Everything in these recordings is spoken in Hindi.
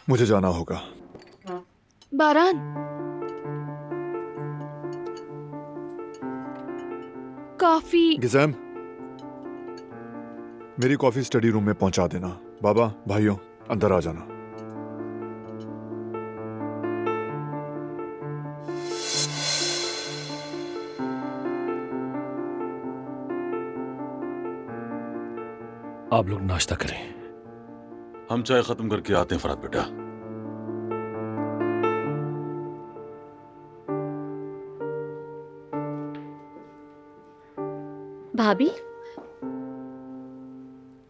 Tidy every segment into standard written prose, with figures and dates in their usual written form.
मुझे जाना होगा। बारान, कॉफी। गिज़ैम, मेरी कॉफी स्टडी रूम में पहुंचा देना। बाबा, भाइयों, अंदर आ जाना। आप लोग नाश्ता करें। हम चाय खत्म करके आते हैं फराद बेटा। भाभी,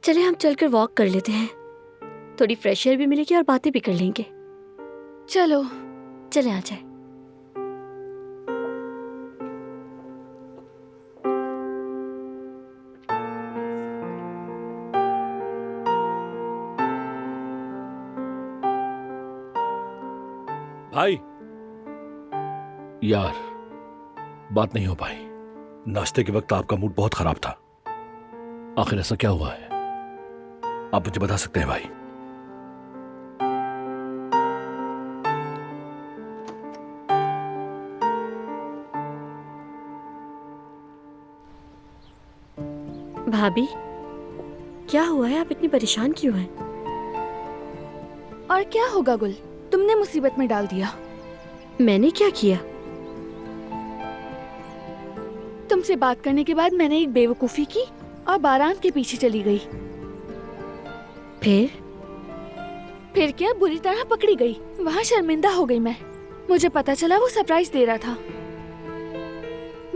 चले हम चलकर वॉक कर लेते हैं। थोड़ी फ्रेश एयर भी मिलेगी और बातें भी कर लेंगे। चलो। चले आ जाए। भाई, यार बात नहीं हो पाई। नाश्ते के वक्त आपका मूड बहुत खराब था। आखिर ऐसा क्या हुआ है, आप मुझे बता सकते हैं भाई? भाभी, क्या हुआ है? आप इतनी परेशान क्यों हैं? और क्या होगा गुल, तुमने मुसीबत में डाल दिया। मैंने क्या किया? तुमसे बात करने के बाद मैंने एक बेवकूफी की और बारान के पीछे चली गई। फिर क्या, बुरी तरह पकड़ी गई। वहाँ शर्मिंदा हो गई मैं। मुझे पता चला वो सरप्राइज दे रहा था।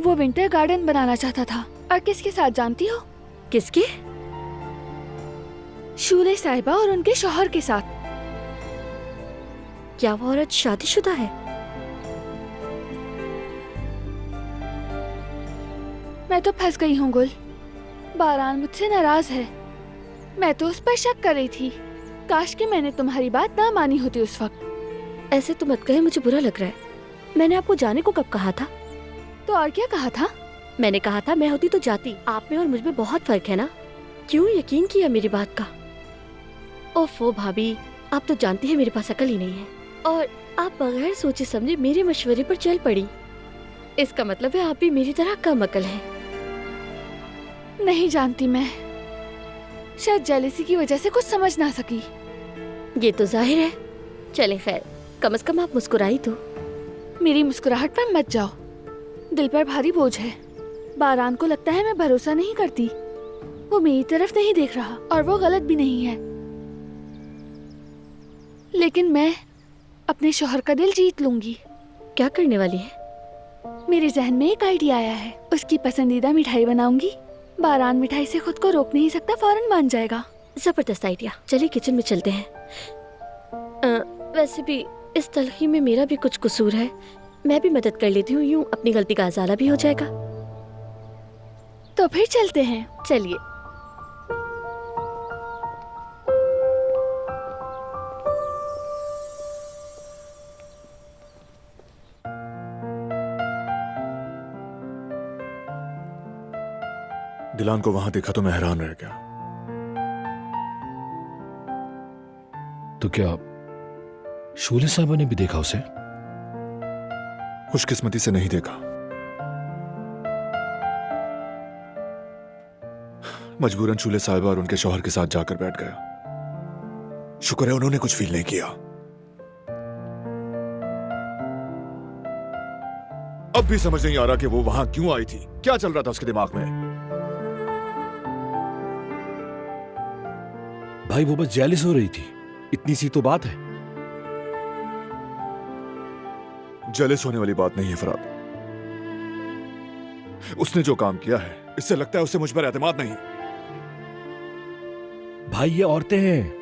वो विंटर गार्डन बनाना चाहता था। और किसके साथ जानती हो? किसके? शूले साहिबा और उनके शौहर के साथ। क्या वो औरत शादीशुदा है? मैं तो फंस गई हूँ गुल। बारान मुझसे नाराज है। मैं तो उस पर शक कर रही थी। काश कि मैंने तुम्हारी बात ना मानी होती उस वक्त। ऐसे तो मत कहे, मुझे बुरा लग रहा है। मैंने आपको जाने को कब कहा था? तो और क्या कहा था? मैंने कहा था मैं होती तो जाती। आप में और मुझ में बहुत फर्क है ना। क्यों यकीन किया मेरी बात का? ओफो भाभी, आप तो जानती हैं मेरे पास अकल ही नहीं है। और आप बगैर सोचे समझे मेरे मशवरे पर चल पड़ी। इसका मतलब है आप भी मेरी तरह कम अकल है। नहीं जानती मैं। शायद जेलसी की वजह से कुछ समझ ना सकी। ये तो जाहिर है। चले खैर, कम से कम आप मुस्कुराई तो। मेरी मुस्कुराहट पर मत जाओ। दिल पर भारी बोझ है। बारान को लगता है मैं भरोसा नहीं करती। वो मेरी तरफ नहीं देख रहा और वो गलत भी नहीं है। लेकिन मैं अपने शौहर का दिल जीत लूंगी। क्या करने वाली है? मेरे जहन में एक आइडिया आया है। उसकी पसंदीदा मिठाई बनाऊंगी। बारान मिठाई से खुद को रोक नहीं सकता, फौरन मान जाएगा। जबरदस्त आइडिया। चलिए किचन में चलते हैं। वैसे भी इस तलखी में मेरा भी कुछ कसूर है। मैं भी मदद कर लेती हूँ, यूं अपनी गलती का अजाला भी हो जाएगा। तो फिर चलते हैं। चलिए। दिलान को वहां देखा तो मैं हैरान रह गया। तो क्या शूले साहबा ने भी देखा उसे? खुशकिस्मती से नहीं देखा। मजबूरन शूले साहिबा और उनके शौहर के साथ जाकर बैठ गया। शुक्र है उन्होंने कुछ फील नहीं किया। अब भी समझ नहीं आ रहा कि वो वहां क्यों आई थी। क्या चल रहा था उसके दिमाग में? भाई वो बस जेलिस हो रही थी, इतनी सी तो बात है। जेलस होने वाली बात नहीं है फराद। उसने जो काम किया है, इससे लगता है उसे मुझ पर एतमाद नहीं। भाई ये औरतें हैं,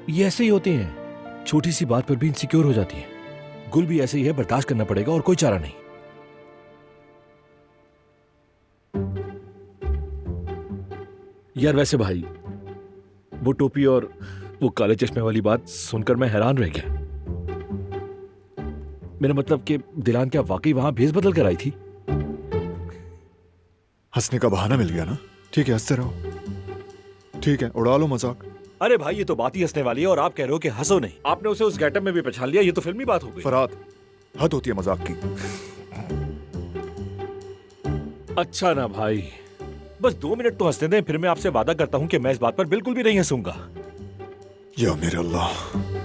ये ऐसे ही होती हैं। छोटी सी बात पर भी इनसिक्योर हो जाती हैं। गुल भी ऐसे ही है, बर्दाश्त करना पड़ेगा और कोई चारा नहीं। यार वैसे भाई, वो टोपी और वो काले चश्मे वाली बात सुनकर मैं हैरान रह गया। मेरा मतलब कि दिलान क्या वाकई वहां भेस बदल कर आई थी? हंसने का बहाना मिल गया ना। ठीक है, हंसते रहो। ठीक है, उड़ा लो मजाक। अरे भाई ये तो बात ही हंसने वाली है और आप कह रहे हो कि हंसो नहीं। आपने उसे उस गेटअप में भी पहचान लिया, ये तो फिल्मी बात हो गई। फरहाद, हद होती है मजाक की। अच्छा ना भाई, बस 2 मिनट तो हंसने दें, फिर मैं आपसे वादा करता हूं कि मैं इस बात पर बिल्कुल भी नहीं हंसूंगा। या मेरे अल्लाह।